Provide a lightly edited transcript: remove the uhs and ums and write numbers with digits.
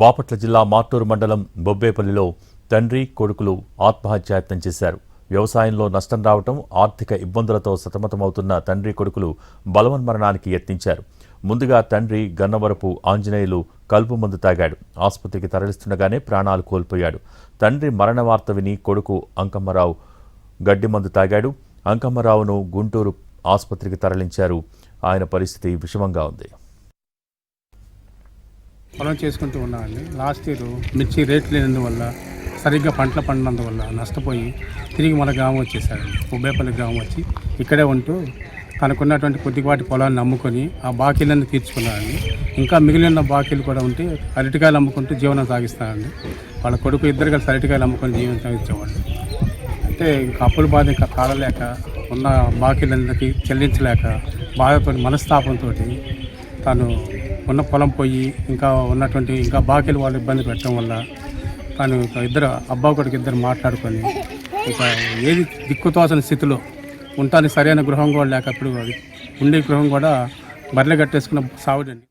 బాపట్ల జిల్లా మార్టూరు మండలం బొబ్బేపల్లిలో తండ్రి కొడుకులు ఆత్మహత్యాయత్నం చేశారు. వ్యవసాయంలో నష్టం రావటం, ఆర్థిక ఇబ్బందులతో సతమతమవుతున్న తండ్రి కొడుకులు బలవన్మరణానికి యత్నించారు. ముందుగా తండ్రి గన్నవరపు ఆంజనేయులు కలుపు మందు తాగాడు. ఆసుపత్రికి తరలిస్తుండగానే ప్రాణాలు కోల్పోయాడు. తండ్రి మరణ వార్త విని కొడుకు అంకమ్మరావు గడ్డి మందు తాగాడు. అంకమ్మరావును గుంటూరు ఆసుపత్రికి తరలించారు. ఆయన పరిస్థితి విషమంగా ఉంది. పొలం చేసుకుంటూ ఉన్నామండి. లాస్ట్ ఇయర్ మిర్చి రేట్లు లేనందువల్ల, సరిగ్గా పంటలు పండినందువల్ల నష్టపోయి తిరిగి మన గ్రామం వచ్చేసాడండి. బొబ్బేపల్లి గ్రామం వచ్చి ఇక్కడే ఉంటూ తనకున్నటువంటి కొద్దిపాటి పొలాన్ని అమ్ముకొని ఆ బాకీలన్నీ తీర్చుకున్నాడండి. ఇంకా మిగిలిన బాకీలు కూడా ఉంటే అరటికాయలు అమ్ముకుంటూ జీవనం సాగిస్తానండి. వాళ్ళ కొడుకు ఇద్దరు కలిసి అరటికాయలు అమ్ముకొని జీవనం సాగించేవాళ్ళు. అంటే ఇంకా అప్పుల బాధ ఇంకా తాళలేక, ఉన్న బాకీలందరికీ చెల్లించలేక బాధపడి మనస్తాపంతో తను ఉన్న పొలం పోయి ఇంకా బాకీలు వాళ్ళు ఇబ్బంది పెట్టడం వల్ల తను ఇద్దరు కొడుకు ఇద్దరు మాట్లాడుకొని ఇక ఏది దిక్కుతోచని స్థితిలో ఉంటానికి సరైన గృహం కూడా లేక, అప్పుడు ఉండే గృహం కూడా బర్రెలు కట్టేసుకున్న సావుడండి.